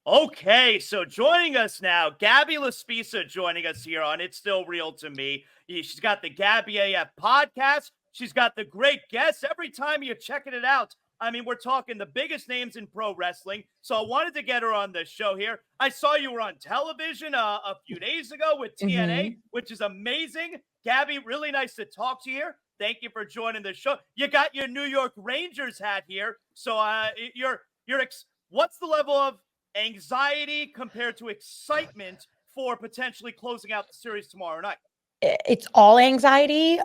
Okay, so joining us now, Gabby LaSpisa joining us here on It's Still Real to Me. She's got the Gabby AF podcast. She's got the great guests. Every time you're checking it out, I mean, we're talking the biggest names in pro wrestling. So I wanted to get her on the show here. I saw you were on television a few days ago with TNA, which is amazing. Gabby, really nice to talk to you here. Thank you for joining the show. You got your New York Rangers hat here. So what's the level of anxiety compared to excitement for potentially closing out the series tomorrow night? It's all anxiety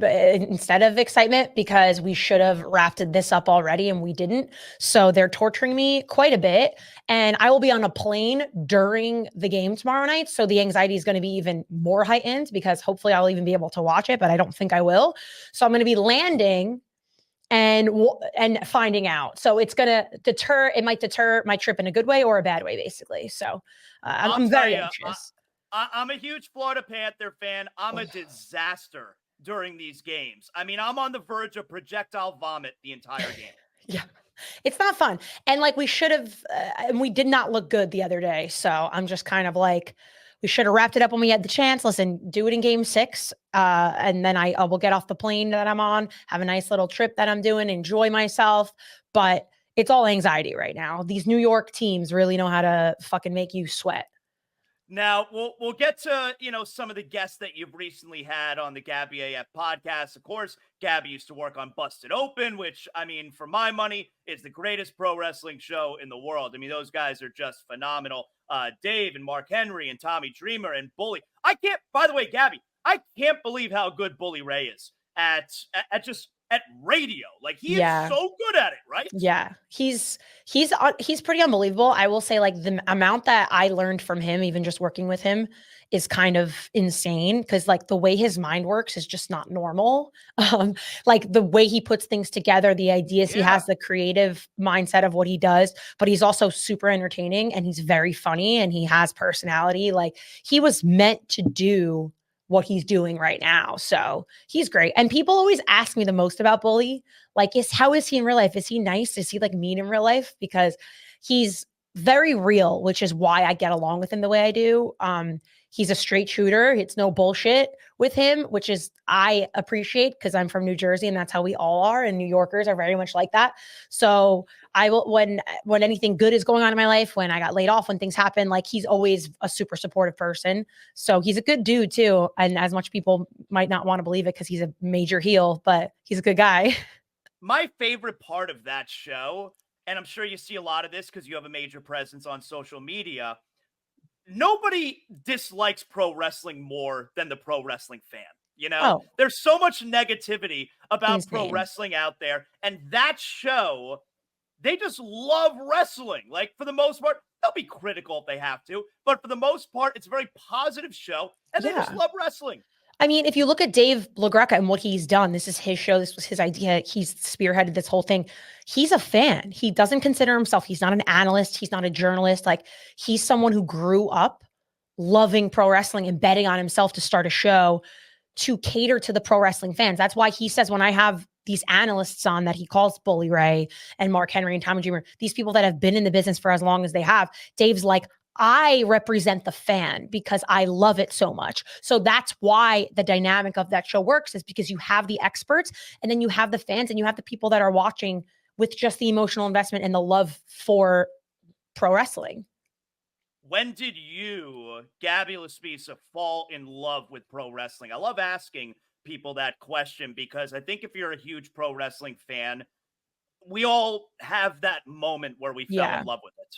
instead of excitement, because we should have wrapped this up already and we didn't. So they're torturing me quite a bit, and I will be on a plane during the game tomorrow night. So the anxiety is going to be even more heightened, because hopefully I'll even be able to watch it, but I don't think I will. So I'm going to be landing and finding out. So it's going to deter, it might deter my trip in a good way or a bad way, basically. So I'm very anxious. I'm a huge Florida Panther fan. I'm a disaster during these games. I mean, I'm on the verge of projectile vomit the entire game. Yeah, it's not fun. And like, we should have, and we did not look good the other day. So I'm just kind of like, we should have wrapped it up when we had the chance. Listen, do it in game 6. And then I will get off the plane that I'm on, have a nice little trip that I'm doing, enjoy myself. But it's all anxiety right now. These New York teams really know how to fucking make you sweat. Now, we'll get to, some of the guests that you've recently had on the Gabby AF podcast. Of course, Gabby used to work on Busted Open, which, I mean, for my money, is the greatest pro wrestling show in the world. I mean, those guys are just phenomenal. Dave and Mark Henry and Tommy Dreamer and Bully. By the way, Gabby, I can't believe how good Bully Ray is at radio. Like, he is so good at it, right? Yeah, he's pretty unbelievable. I will say, like, the amount that I learned from him, even just working with him, is kind of insane, because like the way his mind works is just not normal. Like the way he puts things together, the ideas he has, the creative mindset of what he does, but he's also super entertaining and he's very funny and he has personality. Like, he was meant to do what he's doing right now. So he's great. And people always ask me the most about Bully. Like, how is he in real life? Is he nice? Is he like mean in real life? Because he's very real, which is why I get along with him the way I do. He's a straight shooter. It's no bullshit with him, which is, I appreciate, because I'm from New Jersey and that's how we all are. And New Yorkers are very much like that. So I will, when anything good is going on in my life, when I got laid off, when things happen, like, he's always a super supportive person. So he's a good dude too. And as much people might not want to believe it because he's a major heel, but he's a good guy. My favorite part of that show, and I'm sure you see a lot of this because you have a major presence on social media, nobody dislikes pro wrestling more than the pro wrestling fan. There's so much negativity about pro wrestling out there, and that show, they just love wrestling. Like, for the most part, they'll be critical if they have to, but for the most part, it's a very positive show, and they just love wrestling. I mean, if you look at Dave LaGreca and what he's done, this is his show. This was his idea. He's spearheaded this whole thing. He's a fan. He doesn't consider himself, he's not an analyst. He's not a journalist. Like, he's someone who grew up loving pro wrestling and betting on himself to start a show to cater to the pro wrestling fans. That's why he says, when I have these analysts on that he calls Bully Ray and Mark Henry and Tommy Dreamer, these people that have been in the business for as long as they have, Dave's like, I represent the fan because I love it so much. So that's why the dynamic of that show works, is because you have the experts and then you have the fans and you have the people that are watching with just the emotional investment and the love for pro wrestling. When did you, Gabby LaSpisa, fall in love with pro wrestling? I love asking people that question because I think if you're a huge pro wrestling fan, we all have that moment where we fell in love with it.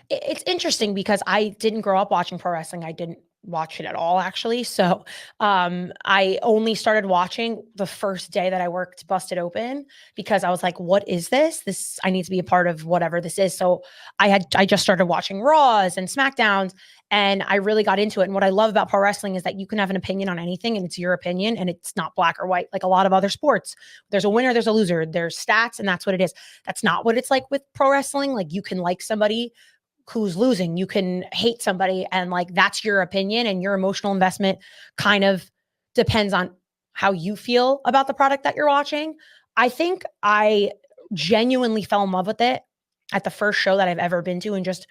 It's interesting because I didn't grow up watching pro wrestling. I didn't watch it at all, actually. So I only started watching the first day that I worked Busted Open, because I was like, what is this? I need to be a part of whatever this is. So I just started watching Raws and SmackDowns, and I really got into it. And what I love about pro wrestling is that you can have an opinion on anything and it's your opinion, and it's not black or white like a lot of other sports. There's a winner, there's a loser, there's stats, and that's what it is. That's not what it's like with pro wrestling. Like, you can like somebody who's losing, you can hate somebody, and like, that's your opinion, and your emotional investment kind of depends on how you feel about the product that you're watching. I think I genuinely fell in love with it at the first show that I've ever been to and just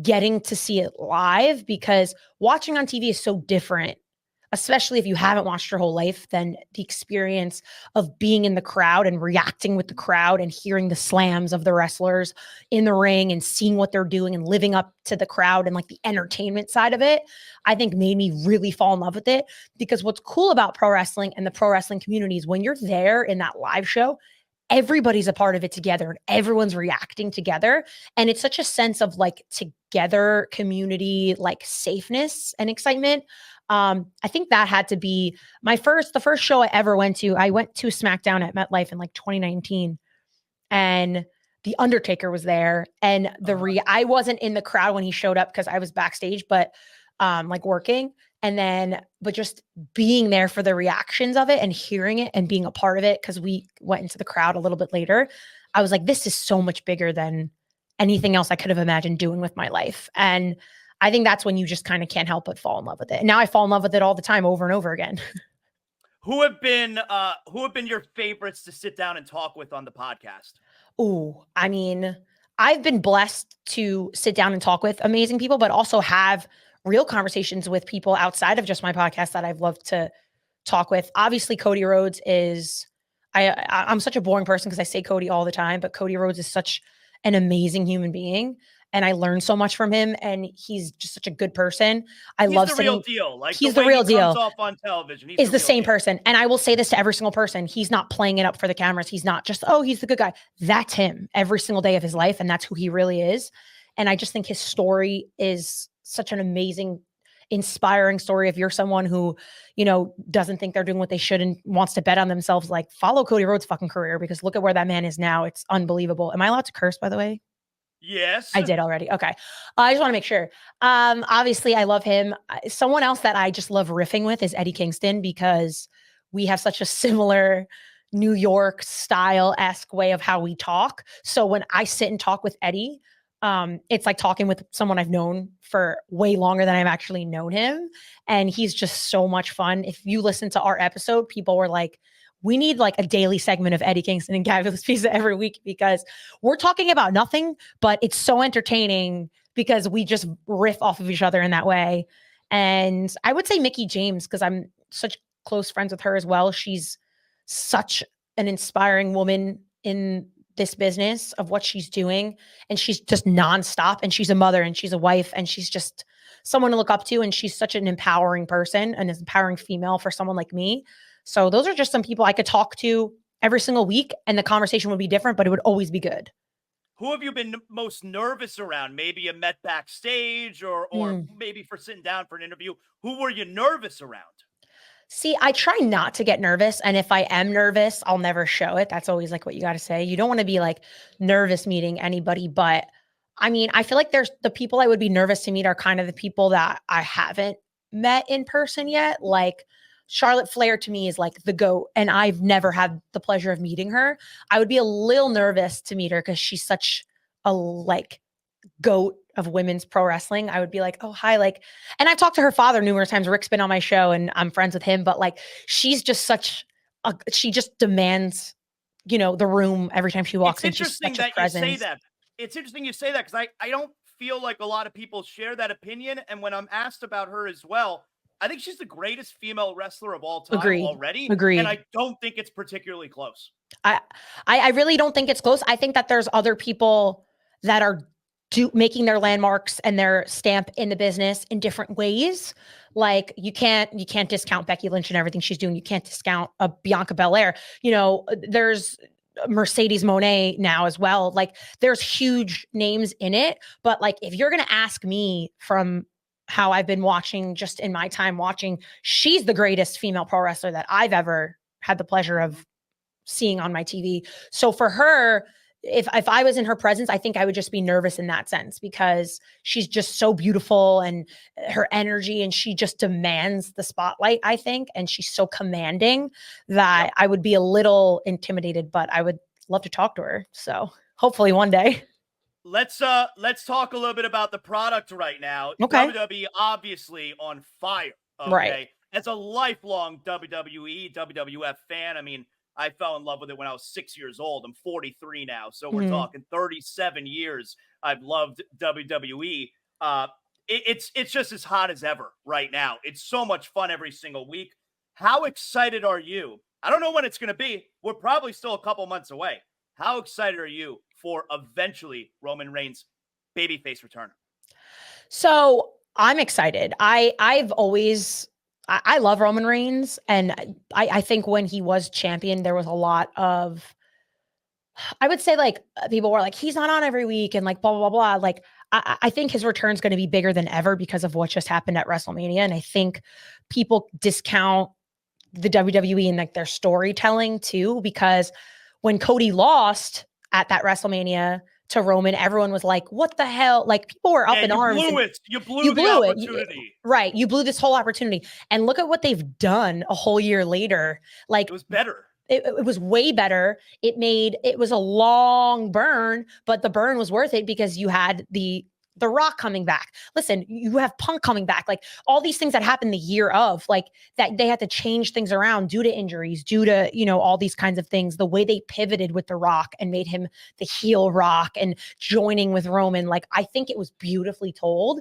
getting to see it live, because watching on TV is so different, especially if you haven't watched your whole life, than the experience of being in the crowd and reacting with the crowd and hearing the slams of the wrestlers in the ring and seeing what they're doing and living up to the crowd and like the entertainment side of it, I think made me really fall in love with it. Because what's cool about pro wrestling and the pro wrestling community is when you're there in that live show, everybody's a part of it together and everyone's reacting together. And it's such a sense of like together community, like safeness and excitement. I think that had to be the first show I ever went to. I went to SmackDown at MetLife in like 2019, and The Undertaker was there. And I wasn't in the crowd when he showed up because I was backstage, but like working. But just being there for the reactions of it and hearing it and being a part of it, because we went into the crowd a little bit later, I was like, this is so much bigger than anything else I could have imagined doing with my life. And I think that's when you just kind of can't help but fall in love with it. And now I fall in love with it all the time, over and over again. Who have been your favorites to sit down and talk with on the podcast? Oh, I mean, I've been blessed to sit down and talk with amazing people, but also have real conversations with people outside of just my podcast that I've loved to talk with. Obviously, Cody Rhodes is, I'm such a boring person because I say Cody all the time, but Cody Rhodes is such an amazing human being. And I learned so much from him, and he's just such a good person. He's the real deal. Like, he's the real deal. Comes off on television. He's the same person. And I will say this to every single person. He's not playing it up for the cameras. He's not just, oh, he's the good guy. That's him every single day of his life. And that's who he really is. And I just think his story is such an amazing, inspiring story. If you're someone who, doesn't think they're doing what they should and wants to bet on themselves, like, follow Cody Rhodes' fucking career, because look at where that man is now. It's unbelievable. Am I allowed to curse, by the way? Yes. I did already. Okay. I just want to make sure. Obviously, I love him. Someone else that I just love riffing with is Eddie Kingston, because we have such a similar New York style-esque way of how we talk. So when I sit and talk with Eddie, it's like talking with someone I've known for way longer than I've actually known him. And he's just so much fun. If you listen to our episode, people were like, we need like a daily segment of Eddie Kingston and Gabby LaSpisa every week, because we're talking about nothing, but it's so entertaining because we just riff off of each other in that way. And I would say Mickie James, because I'm such close friends with her as well. She's such an inspiring woman in this business of what she's doing. And she's just nonstop, and she's a mother and she's a wife, and she's just someone to look up to. And she's such an empowering person, an empowering female for someone like me. So those are just some people I could talk to every single week, and the conversation would be different, but it would always be good. Who have you been most nervous around? Maybe you met backstage or maybe for sitting down for an interview. Who were you nervous around? See, I try not to get nervous. And if I am nervous, I'll never show it. That's always like what you got to say. You don't want to be like nervous meeting anybody. But I mean, I feel like there's the people I would be nervous to meet are kind of the people that I haven't met in person yet. Like Charlotte Flair to me is like the GOAT, and I've never had the pleasure of meeting her. I would be a little nervous to meet her because she's such a like GOAT of women's pro wrestling. I would be like, oh, hi. Like, and I've talked to her father numerous times. Rick's been on my show and I'm friends with him, but like, she's just she just demands, the room every time she walks in. It's interesting that you say that. It's interesting you say that, because I don't feel like a lot of people share that opinion. And when I'm asked about her as well, I think she's the greatest female wrestler of all time already. Agreed. And I don't think it's particularly close. I really don't think it's close. I think that there's other people that are making their landmarks and their stamp in the business in different ways. Like you can't discount Becky Lynch and everything she's doing. You can't discount Bianca Belair. There's Mercedes Moné now as well. Like there's huge names in it. But like, if you're going to ask me from how I've been watching, just in my time watching, she's the greatest female pro wrestler that I've ever had the pleasure of seeing on my TV. So for her, if I was in her presence, I think I would just be nervous in that sense, because she's just so beautiful and her energy, and she just demands the spotlight, I think. And she's so commanding that I would be a little intimidated, but I would love to talk to her. So hopefully one day. Let's talk a little bit about the product right now. Okay. WWE obviously on fire. Okay. Right. As a lifelong WWE, WWF fan, I mean, I fell in love with it when I was 6 years old. I'm 43 now. So we're Mhm. talking 37 years. I've loved WWE. It's just as hot as ever right now. It's so much fun every single week. How excited are you? I don't know when it's going to be. We're probably still a couple months away. How excited are you for eventually Roman Reigns' babyface return? So I'm excited. I've always I love Roman Reigns, and I think when he was champion, there was a lot of, I would say, like, people were like, he's not on every week and like blah blah blah blah. Like I think his return's going to be bigger than ever because of what just happened at WrestleMania, and I think people discount the WWE and like their storytelling too, because when Cody lost at that WrestleMania to Roman, everyone was like, what the hell? Like, people were up Yeah, in you arms. blew it. You blew You the blew it. opportunity. Right. You blew this whole opportunity. And look at what they've done a whole year later. Like, It was better. it was way better. It was a long burn, but the burn was worth it because you had the Rock coming back. Listen, you have Punk coming back. Like, all these things that happened the year of, like, that they had to change things around due to injuries, due to, all these kinds of things. The way they pivoted with the Rock and made him the heel Rock and joining with Roman, like, I think it was beautifully told.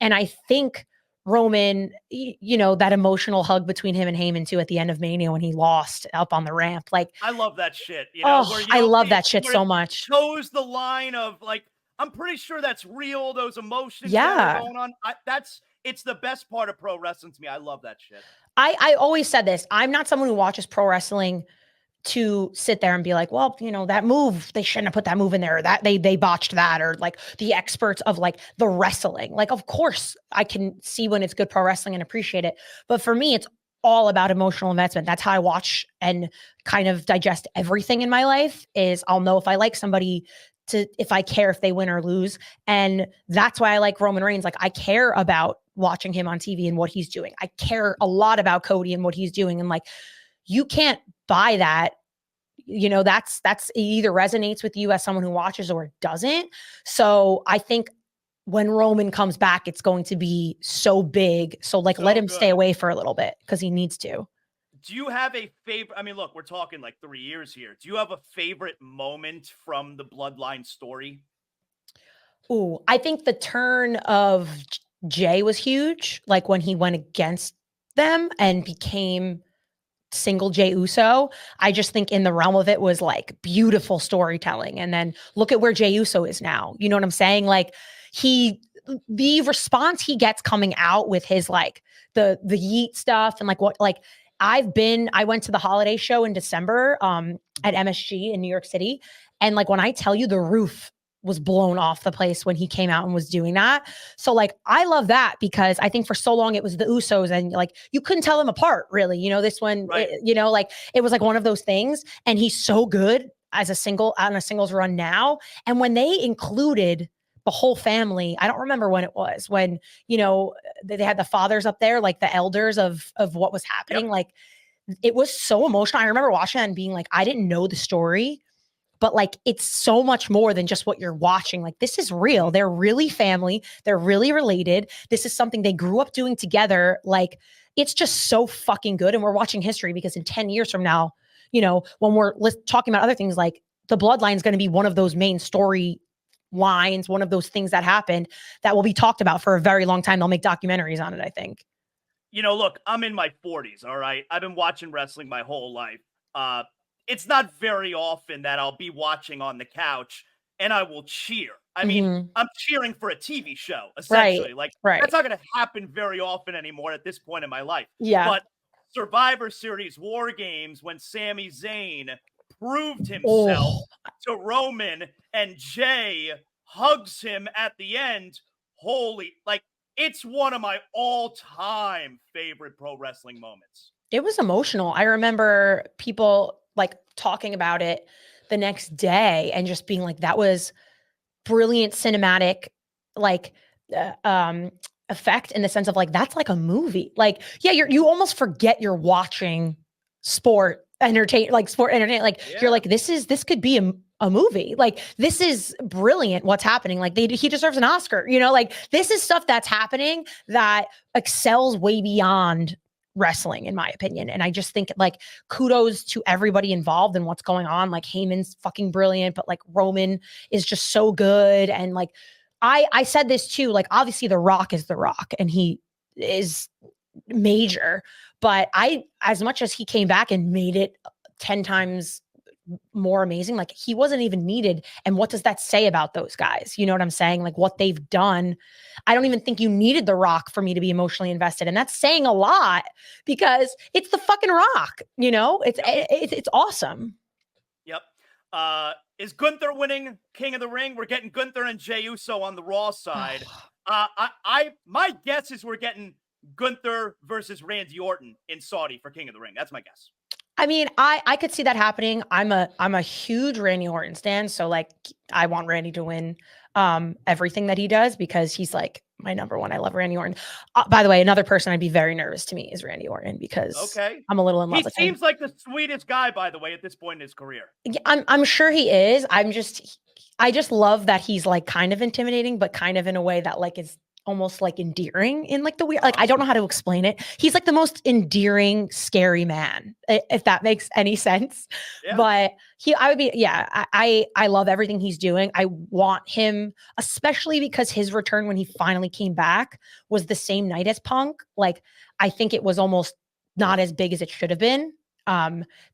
And I think Roman, that emotional hug between him and Heyman too at the end of Mania when he lost up on the ramp. Like, I love that shit. oh, I love that shit so much. Chose the line of, like, I'm pretty sure that's real. Those emotions that Yeah. are going on. It's the best part of pro wrestling to me. I love that shit. I always said this. I'm not someone who watches pro wrestling to sit there and be like, well, that move, they shouldn't have put that move in there, or that they botched that, or like the experts of like the wrestling. Like, of course I can see when it's good pro wrestling and appreciate it. But for me, it's all about emotional investment. That's how I watch and kind of digest everything in my life. Is I'll know if I like somebody, if I care if they win or lose. And that's why I like Roman Reigns. Like, I care about watching him on TV and what he's doing. I care a lot about Cody and what he's doing. And like, you can't buy that. That's it either resonates with you as someone who watches or it doesn't. So I think when Roman comes back, it's going to be so big. So like, let him stay away for a little bit because he needs to. Do you have a favorite? I mean, look, we're talking like 3 years here. Do you have a favorite moment from the Bloodline story? Ooh, I think the turn of Jay was huge. Like, when he went against them and became single Jey Uso. I just think in the realm of it was like beautiful storytelling. And then look at where Jey Uso is now. You know what I'm saying? Like, the response he gets coming out with his like the yeet stuff and like what, like, I went to the holiday show in December at MSG in New York City. And like, when I tell you, the roof was blown off the place when he came out and was doing that. So like, I love that because I think for so long it was the Usos and like, you couldn't tell them apart really, this one, Right. like, it was like one of those things. And he's so good as a singles run now. And when they included the whole family, I don't remember when it was, when, they had the fathers up there, like the elders of what was happening. Yep. Like, it was so emotional. I remember watching that and being like, I didn't know the story, but like, it's so much more than just what you're watching. Like, this is real. They're really family. They're really related. This is something they grew up doing together. Like, it's just so fucking good. And we're watching history because in 10 years from now, when we're talking about other things, like the Bloodline is going to be one of those main story lines, one of those things that happened that will be talked about for a very long time. They'll make documentaries on it, I think. Look, I'm in my 40s, all right? I've been watching wrestling my whole life. It's not very often that I'll be watching on the couch and I will cheer. I mean, I'm cheering for a TV show, essentially. Right. That's not going to happen very often anymore at this point in my life. Yeah. But Survivor Series War Games, when Sami Zayn proved himself to Roman and Jay hugs him at the end, it's one of my all-time favorite pro wrestling moments. It was emotional. I remember people like talking about it the next day and just being like, that was brilliant cinematic, like, effect in the sense of like, that's like a movie. Like, yeah, you almost forget you're watching sport entertain. Like, you're like, this could be a movie. Like, this is brilliant. What's happening? Like, he deserves an Oscar, like, this is stuff that's happening that excels way beyond wrestling, in my opinion. And I just think like kudos to everybody involved in what's going on. Like Heyman's fucking brilliant, but like Roman is just so good. And like I said this too, like obviously The Rock is The Rock and he is major, but as much as he came back and made it 10 times more amazing, like he wasn't even needed. And what does that say about those guys? You know what I'm saying? Like what they've done. I don't even think you needed The Rock for me to be emotionally invested. And that's saying a lot because it's the fucking Rock, you know, it's awesome. Yep. Is Gunther winning King of the Ring? We're getting Gunther and Jey Uso on the Raw side. My guess is we're getting Gunther versus Randy Orton in Saudi for King of the Ring. That's my guess. I mean, I could see that happening. I'm a huge Randy Orton stan, so like I want Randy to win everything that he does because he's like my number one. I love Randy Orton. By the way, another person I'd be very nervous to meet is Randy Orton because I'm a little in love with him. He seems like the sweetest guy, by the way, at this point in his career. I'm sure he is. I just love that he's like kind of intimidating, but kind of in a way that like is almost like endearing in like the weird, like I don't know how to explain it. He's like the most endearing, scary man, if that makes any sense. Yeah. But I love everything he's doing. I want him, especially because his return when he finally came back was the same night as Punk. Like I think it was almost not as big as it should have been.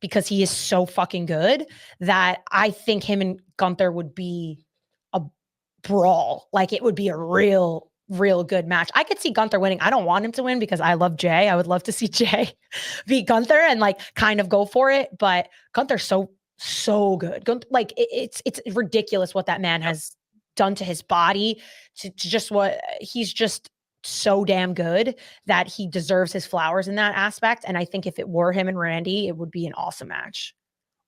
Because he is so fucking good that I think him and Gunther would be a brawl. Like it would be a real good match. I could see Gunther winning. I don't want him to win because I love Jay. I would love to see Jay beat Gunther and like kind of go for it. But Gunther's so good. Like it's ridiculous what that man has done to his body, to just what he's just so damn good that he deserves his flowers in that aspect. And I think if it were him and Randy, it would be an awesome match.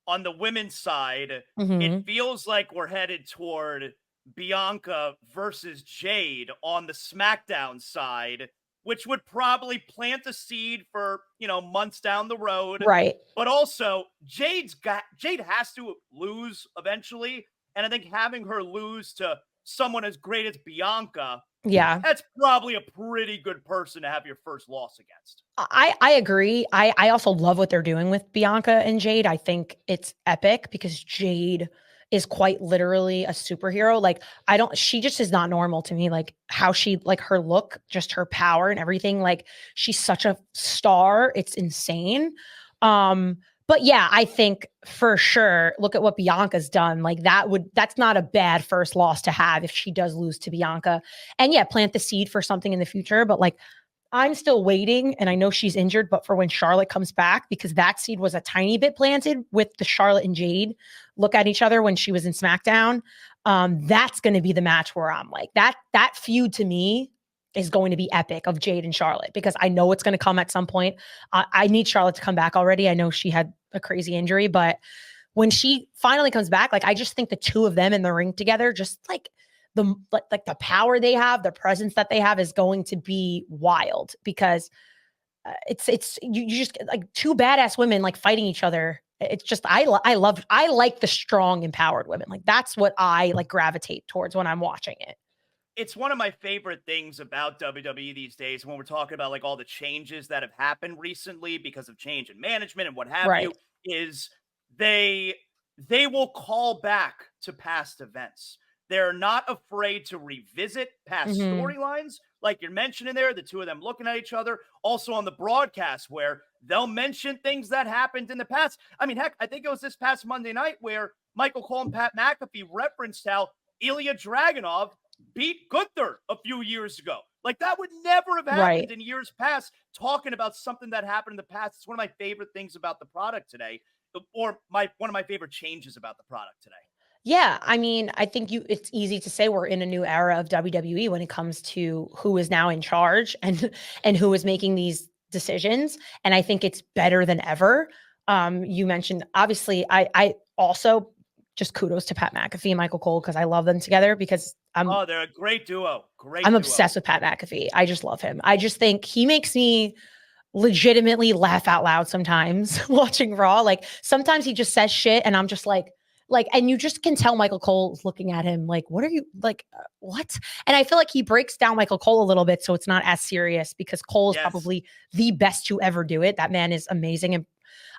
On the women's side, it feels like we're headed toward Bianca versus Jade on the SmackDown side, which would probably plant a seed for, months down the road. Right. But also Jade has to lose eventually. And I think having her lose to someone as great as Bianca, that's probably a pretty good person to have your first loss against. I agree. I also love what they're doing with Bianca and Jade. I think it's epic because Jade is quite literally a superhero. Like she just is not normal to me. Like how she, like her look, just her power and everything. Like she's such a star. It's insane. But yeah, I think for sure, look at what Bianca's done. Like that's not a bad first loss to have if she does lose to Bianca. And yeah, plant the seed for something in the future. But like, I'm still waiting, and I know she's injured, but for when Charlotte comes back, because that seed was a tiny bit planted with the Charlotte and Jade look at each other when she was in SmackDown. That's going to be the match where I'm like, that feud to me is going to be epic of Jade and Charlotte, because I know it's going to come at some point. I need Charlotte to come back already. I know she had a crazy injury, but when she finally comes back, like I just think the two of them in the ring together, just like the power they have, the presence that they have is going to be wild, because you just like two badass women like fighting each other. It's just, I like the strong, empowered women. Like that's what I like gravitate towards when I'm watching it. It's one of my favorite things about WWE these days when we're talking about like all the changes that have happened recently because of change in management and what have you, is they will call back to past events. They're not afraid to revisit past storylines, like you're mentioning there, the two of them looking at each other. Also on the broadcast where they'll mention things that happened in the past. I mean, heck, I think it was this past Monday night where Michael Cole and Pat McAfee referenced how Ilya Dragunov beat Gunther a few years ago. Like that would never have happened in years past, talking about something that happened in the past. It's one of my favorite things about the product today, or one of my favorite changes about the product today. Yeah, I mean, I think it's easy to say we're in a new era of WWE when it comes to who is now in charge and who is making these decisions. And I think it's better than ever. You mentioned, obviously, I also just kudos to Pat McAfee and Michael Cole, because I love them together, because they're a great duo. I'm obsessed with Pat McAfee. I just love him. I just think he makes me legitimately laugh out loud sometimes watching Raw. Like sometimes he just says shit and I'm just like like, and you just can tell Michael Cole's looking at him like, what are you like, what? And I feel like he breaks down Michael Cole a little bit, so it's not as serious because Cole is probably the best to ever do it. That man is amazing. And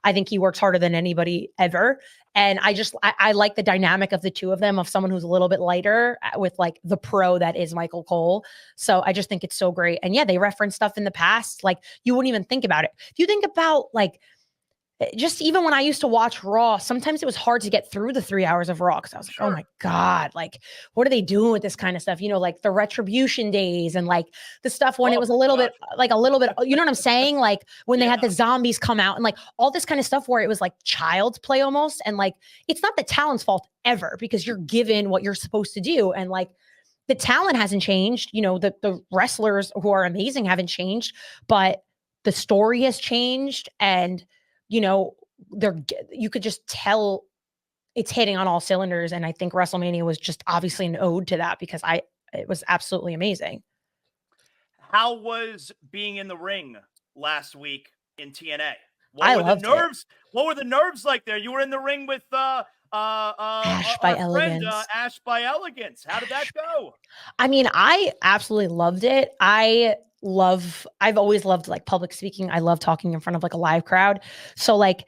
I think he works harder than anybody ever. And I like the dynamic of the two of them, of someone who's a little bit lighter with like the pro that is Michael Cole. So I just think it's so great. And yeah, they reference stuff in the past. Like you wouldn't even think about it. If you think about like, just even when I used to watch Raw, sometimes it was hard to get through the 3 hours of Raw because I was like, oh my God, like, what are they doing with this kind of stuff? You know, like the Retribution days and like the stuff when it was a little bit, you know what I'm saying? Like when they had the zombies come out and like all this kind of stuff where it was like child's play almost. And like, it's not the talent's fault ever because you're given what you're supposed to do. And like, the talent hasn't changed. You know, the wrestlers who are amazing haven't changed, but the story has changed. And you know, you could just tell it's hitting on all cylinders. And I think WrestleMania was just obviously an ode to that because it was absolutely amazing. How was being in the ring last week in TNA? What were the nerves like there? You were in the ring with Ash by Elegance. Ash by Elegance. How did that go? I mean, I absolutely loved it. I've always loved like public speaking. I love talking in front of like a live crowd. So like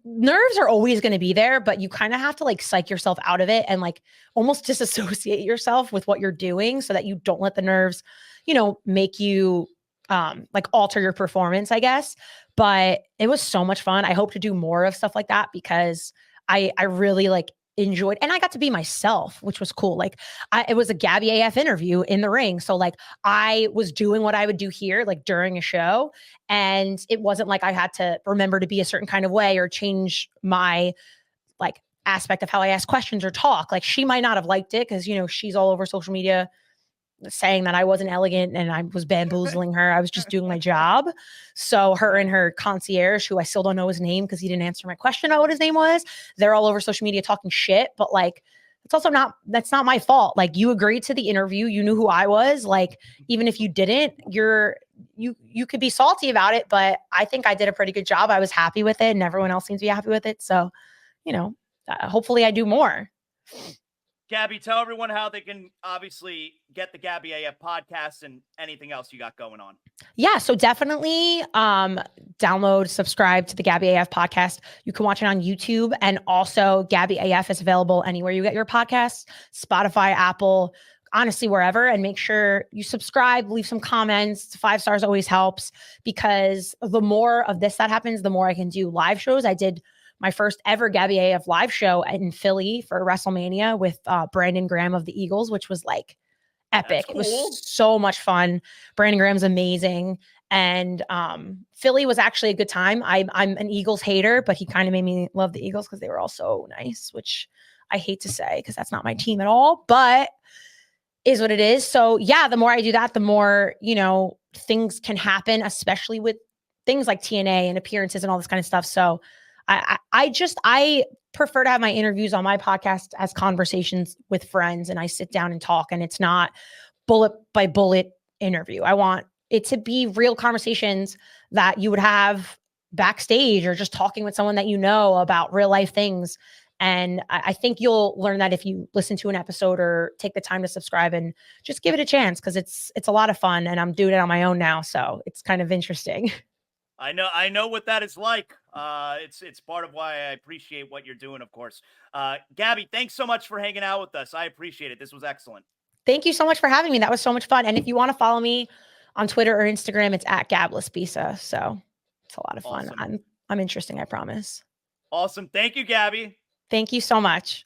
nerves are always going to be there, but you kind of have to like psych yourself out of it and like almost disassociate yourself with what you're doing so that you don't let the nerves, you know, make you like alter your performance, I guess. But it was so much fun. I hope to do more of stuff like that because I really like enjoyed, and I got to be myself, which was cool. Like it was a Gabby AF interview in the ring. So like I was doing what I would do here, like during a show. And it wasn't like I had to remember to be a certain kind of way or change my like aspect of how I ask questions or talk. Like she might not have liked it because, you know, she's all over social media saying that I wasn't elegant and I was bamboozling her. I was just doing my job. So her and her concierge, who I still don't know his name because he didn't answer my question on what his name was, they're all over social media talking shit. But like, that's not my fault. Like you agreed to the interview. You knew who I was. Like, even if you didn't, you could be salty about it, but I think I did a pretty good job. I was happy with it and everyone else seems to be happy with it. So, you know, hopefully I do more. Gabby, tell everyone how they can obviously get the Gabby AF podcast and anything else you got going on. Yeah, so definitely download, subscribe to the Gabby AF podcast. You can watch it on YouTube, and also Gabby AF is available anywhere you get your podcasts, Spotify, Apple, honestly, wherever. And make sure you subscribe, leave some comments. 5 stars always helps because the more of this that happens, the more I can do live shows. I did my first ever Gabby AF live show in Philly for WrestleMania with Brandon Graham of the Eagles, which was like epic. Cool. It was so much fun. Brandon Graham's amazing. And Philly was actually a good time. I'm an Eagles hater, but he kind of made me love the Eagles because they were all so nice, which I hate to say because that's not my team at all, but is what it is. So yeah, the more I do that, the more, you know, things can happen, especially with things like TNA and appearances and all this kind of stuff. So I prefer to have my interviews on my podcast as conversations with friends, and I sit down and talk, and it's not bullet by bullet interview. I want it to be real conversations that you would have backstage or just talking with someone that you know about real life things. And I think you'll learn that if you listen to an episode or take the time to subscribe and just give it a chance because it's a lot of fun, and I'm doing it on my own now, so it's kind of interesting. I know what that is like. It's part of why I appreciate what you're doing, of course. Gabby, thanks so much for hanging out with us. I appreciate it. This was excellent. Thank you so much for having me. That was so much fun. And if you want to follow me on Twitter or Instagram, it's at Gabby LaSpisa. So it's a lot of fun. Awesome. I'm interesting, I promise. Awesome. Thank you, Gabby. Thank you so much.